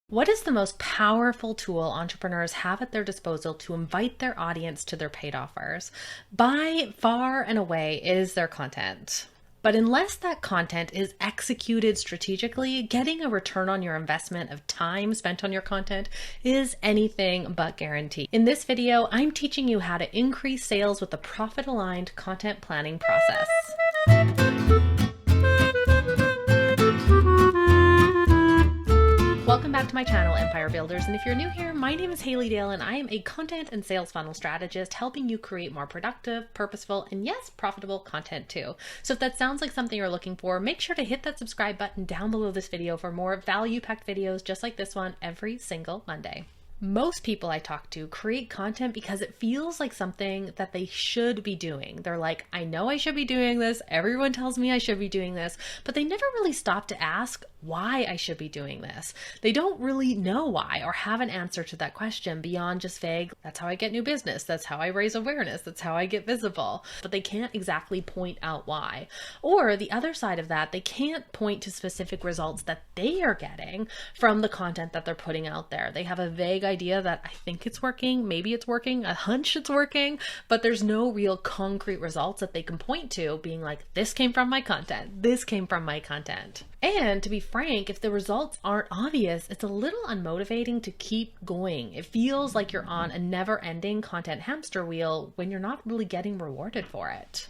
What is the most powerful tool entrepreneurs have at their disposal to invite their audience to their paid offers? By far and away, it is their content. But unless that content is executed strategically, getting a return on your investment of time spent on your content is anything but guaranteed. In this video, I'm teaching you how to increase sales with a profit-aligned content planning process. Welcome back to my channel, Empire Builders, and if you're new here, my name is Haley Dale and I am a content and sales funnel strategist helping you create more productive, purposeful, and yes, profitable content too. So if that sounds like something you're looking for, make sure to hit that subscribe button down below this video for more value-packed videos just like this one every single Monday. Most people I talk to create content because it feels like something that they should be doing. They're like, I know I should be doing this. Everyone tells me I should be doing this, but they never really stop to ask why I should be doing this. They don't really know why or have an answer to that question beyond just vague, that's how I get new business. That's how I raise awareness. That's how I get visible. But they can't exactly point out why. Or the other side of that, they can't point to specific results that they are getting from the content that they're putting out there. They have a vague idea that I think it's working, maybe it's working, a hunch it's working, but there's no real concrete results that they can point to being like, this came from my content, this came from my content. And to be frank, if the results aren't obvious, it's a little unmotivating to keep going. It feels like you're on a never-ending content hamster wheel when you're not really getting rewarded for it.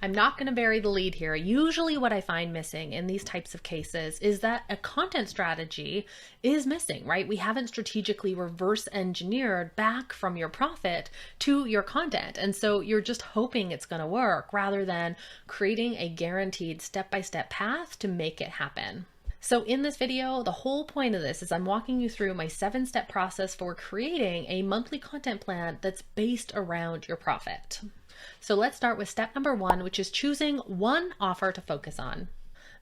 I'm not going to bury the lead here. Usually what I find missing in these types of cases is that a content strategy is missing, right? We haven't strategically reverse engineered back from your profit to your content. And so you're just hoping it's going to work rather than creating a guaranteed step-by-step path to make it happen. So in this video, the whole point of this is I'm walking you through my 7-step process for creating a monthly content plan that's based around your profit. So let's start with step number 1, which is choosing one offer to focus on.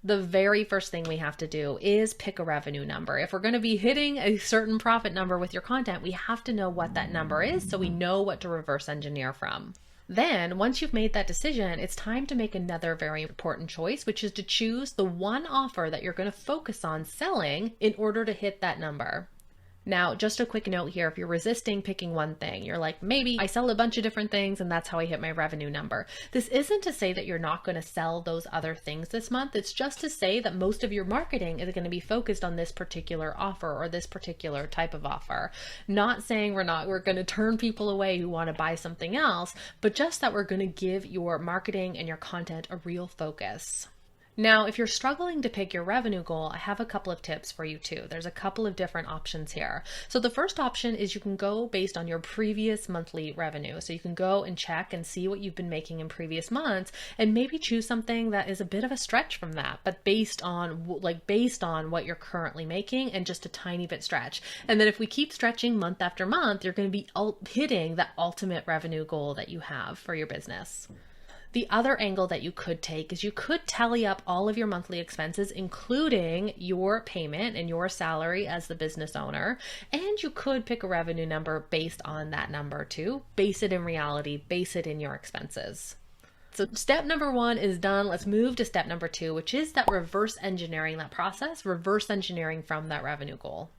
The very first thing we have to do is pick a revenue number. If we're going to be hitting a certain profit number with your content, we have to know what that number is so we know what to reverse engineer from. Then, once you've made that decision, it's time to make another very important choice, which is to choose the one offer that you're going to focus on selling in order to hit that number. Now, just a quick note here, if you're resisting picking one thing, you're like, maybe I sell a bunch of different things and that's how I hit my revenue number. This isn't to say that you're not going to sell those other things this month. It's just to say that most of your marketing is going to be focused on this particular offer or this particular type of offer. Not saying we're going to turn people away who want to buy something else, but just that we're going to give your marketing and your content a real focus. Now, if you're struggling to pick your revenue goal, I have a couple of tips for you too. There's a couple of different options here. So the first option is you can go based on your previous monthly revenue. So you can go and check and see what you've been making in previous months and maybe choose something that is a bit of a stretch from that, but based on what you're currently making and just a tiny bit stretch. And then if we keep stretching month after month, you're going to be hitting that ultimate revenue goal that you have for your business. The other angle that you could take is you could tally up all of your monthly expenses, including your payment and your salary as the business owner, and you could pick a revenue number based on that number too. Base it in reality, base it in your expenses. So step number 1 is done. Let's move to step number 2, which is that reverse engineering, that process, reverse engineering from that revenue goal.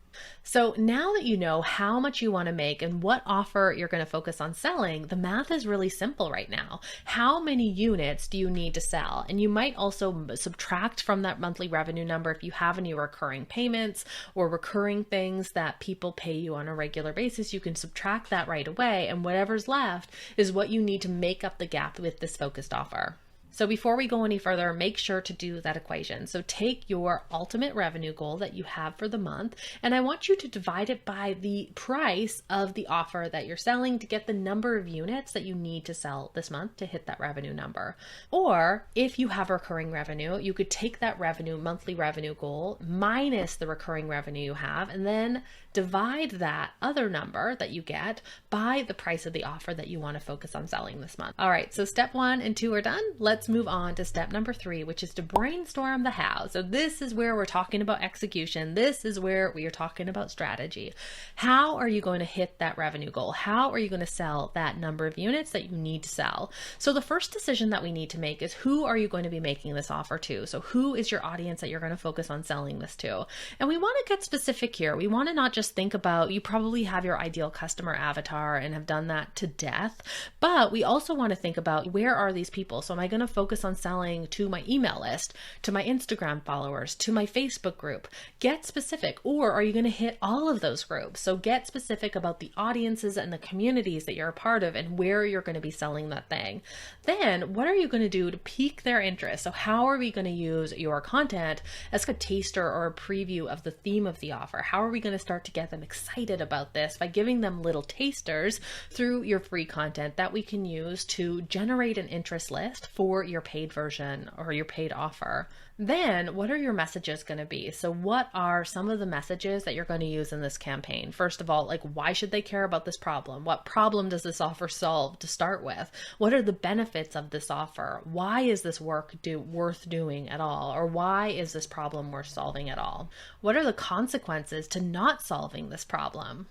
So now that you know how much you want to make and what offer you're going to focus on selling, the math is really simple right now. How many units do you need to sell? And you might also subtract from that monthly revenue number if you have any recurring payments or recurring things that people pay you on a regular basis. You can subtract that right away, and whatever's left is what you need to make up the gap with this focused offer. So before we go any further, make sure to do that equation. So take your ultimate revenue goal that you have for the month, and I want you to divide it by the price of the offer that you're selling to get the number of units that you need to sell this month to hit that revenue number. Or if you have recurring revenue, you could take that monthly revenue goal minus the recurring revenue you have, and then divide that other number that you get by the price of the offer that you want to focus on selling this month. All right, so step 1 and 2 are done. Let's let's move on to step number 3, which is to brainstorm the how. So this is where we're talking about execution. This is where we are talking about strategy. How are you going to hit that revenue goal? How are you going to sell that number of units that you need to sell? So the first decision that we need to make is, who are you going to be making this offer to? So who is your audience that you're going to focus on selling this to? And we want to get specific here. We want to not just think about, you probably have your ideal customer avatar and have done that to death, but we also want to think about, where are these people? So am I going to focus on selling to my email list, to my Instagram followers, to my Facebook group? Get specific. Or are you going to hit all of those groups? So get specific about the audiences and the communities that you're a part of and where you're going to be selling that thing. Then what are you going to do to pique their interest? So how are we going to use your content as a taster or a preview of the theme of the offer? How are we going to start to get them excited about this by giving them little tasters through your free content that we can use to generate an interest list for your paid version or your paid offer? Then what are your messages going to be? So what are some of the messages that you're going to use in this campaign? First of all, like, why should they care about this problem? What problem does this offer solve to start with? What are the benefits of this offer? Why is this work worth doing at all? Or why is this problem worth solving at all? What are the consequences to not solving this problem?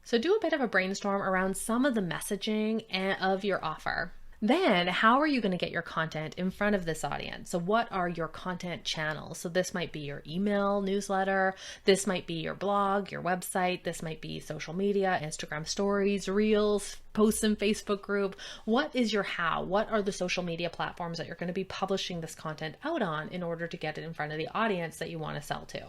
So do a bit of a brainstorm around some of the messaging of your offer. Then how are you going to get your content in front of this audience? So what are your content channels? So this might be your email newsletter. This might be your blog, your website. This might be social media, Instagram stories, reels, posts in Facebook group. What is your how? What are the social media platforms that you're going to be publishing this content out on in order to get it in front of the audience that you want to sell to?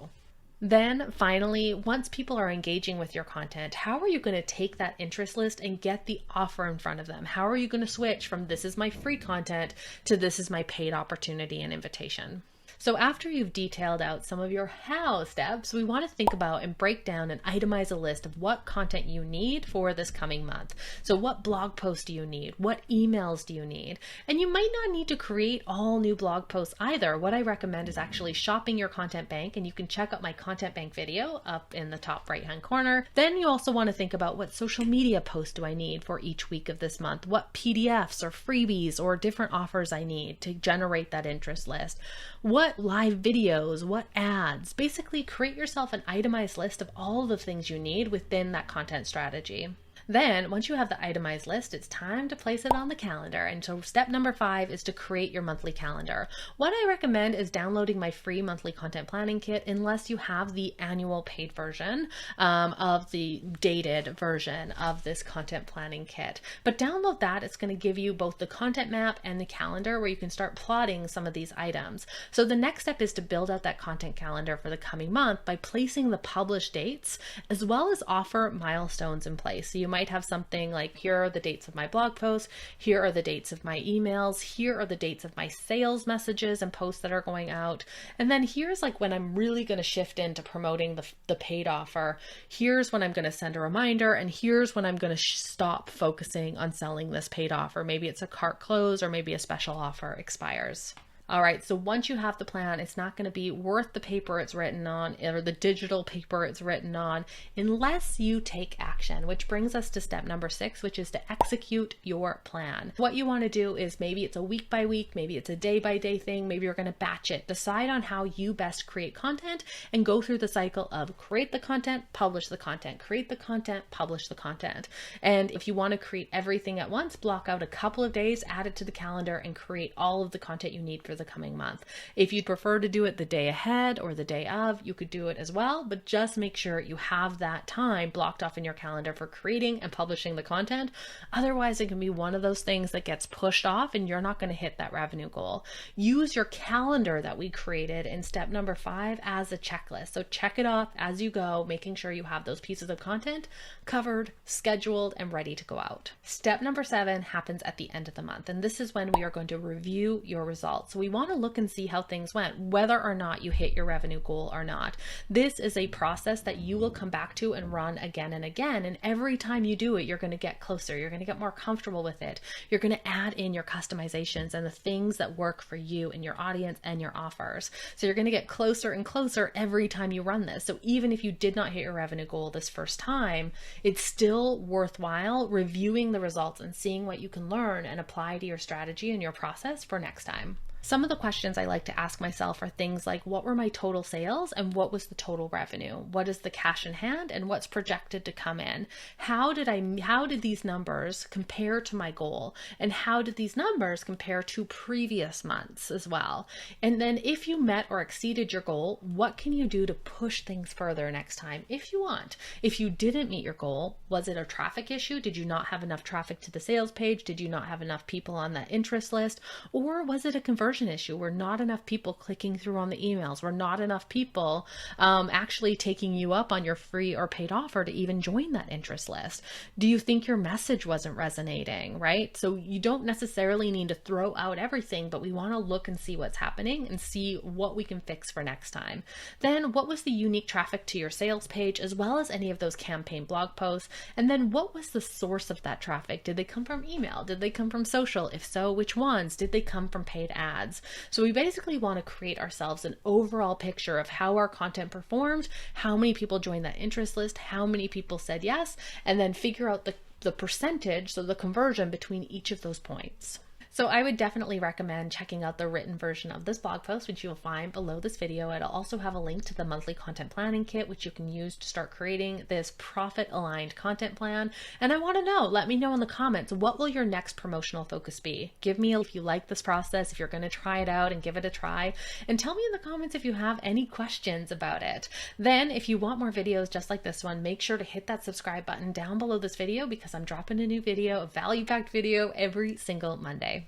Then finally, once people are engaging with your content, how are you going to take that interest list and get the offer in front of them? How are you going to switch from, this is my free content, to this is my paid opportunity and invitation? So after you've detailed out some of your how steps, we want to think about and break down and itemize a list of what content you need for this coming month. So what blog posts do you need? What emails do you need? And you might not need to create all new blog posts either. What I recommend is actually shopping your content bank, and you can check out my content bank video up in the top right-hand corner. Then you also want to think about, what social media posts do I need for each week of this month? What PDFs or freebies or different offers I need to generate that interest list? What live videos, what ads? Basically create yourself an itemized list of all the things you need within that content strategy. Then once you have the itemized list, it's time to place it on the calendar. And so step number 5 is to create your monthly calendar. What I recommend is downloading my free monthly content planning kit, unless you have the annual paid version of the dated version of this content planning kit. But download that. It's going to give you both the content map and the calendar where you can start plotting some of these items. So the next step is to build out that content calendar for the coming month by placing the published dates as well as offer milestones in place. So you might have something like, here are the dates of my blog posts, here are the dates of my emails, here are the dates of my sales messages and posts that are going out, and then here's like when I'm really going to shift into promoting the paid offer, here's when I'm going to send a reminder, and here's when I'm going to stop focusing on selling this paid offer. Maybe it's a cart close, or maybe a special offer expires. All right, so once you have the plan, it's not going to be worth the paper it's written on, or the digital paper it's written on, unless you take action, which brings us to step number 6, which is to execute your plan. What you want to do is, maybe it's a week by week, maybe it's a day by day thing, maybe you're going to batch it. Decide on how you best create content and go through the cycle of create the content, publish the content, create the content, publish the content. And if you want to create everything at once, block out a couple of days, add it to the calendar, and create all of the content you need for the coming month. If you'd prefer to do it the day ahead or the day of, you could do it as well, but just make sure you have that time blocked off in your calendar for creating and publishing the content. Otherwise, it can be one of those things that gets pushed off and you're not going to hit that revenue goal. Use your calendar that we created in step number 5 as a checklist. So check it off as you go, making sure you have those pieces of content covered, scheduled, and ready to go out. Step number 7 happens at the end of the month, and this is when we are going to review your results. So we want to look and see how things went, whether or not you hit your revenue goal or not. This is a process that you will come back to and run again and again. And every time you do it, you're going to get closer. You're going to get more comfortable with it. You're going to add in your customizations and the things that work for you and your audience and your offers. So you're going to get closer and closer every time you run this. So even if you did not hit your revenue goal this first time, it's still worthwhile reviewing the results and seeing what you can learn and apply to your strategy and your process for next time. Some of the questions I like to ask myself are things like, what were my total sales and what was the total revenue? What is the cash in hand and what's projected to come in? How did these numbers compare to my goal? And how did these numbers compare to previous months as well? And then if you met or exceeded your goal, what can you do to push things further next time if you want? If you didn't meet your goal, was it a traffic issue? Did you not have enough traffic to the sales page? Did you not have enough people on that interest list? Or was it a conversion issue? Were not enough people clicking through on the emails? Were not enough people actually taking you up on your free or paid offer to even join that interest list? Do you think your message wasn't resonating, right? So you don't necessarily need to throw out everything, but we want to look and see what's happening and see what we can fix for next time. Then what was the unique traffic to your sales page, as well as any of those campaign blog posts? And then what was the source of that traffic? Did they come from email? Did they come from social? If so, which ones? Did they come from paid ads? So we basically want to create ourselves an overall picture of how our content performed, how many people joined that interest list, how many people said yes, and then figure out the percentage, so the conversion between each of those points. So I would definitely recommend checking out the written version of this blog post, which you'll find below this video. It'll also have a link to the monthly content planning kit, which you can use to start creating this profit-aligned content plan. And I want to know, let me know in the comments, what will your next promotional focus be? Give me if you like this process, if you're going to try it out and give it a try, and tell me in the comments if you have any questions about it. Then if you want more videos just like this one, make sure to hit that subscribe button down below this video, because I'm dropping a new video, a value-packed video every single Monday.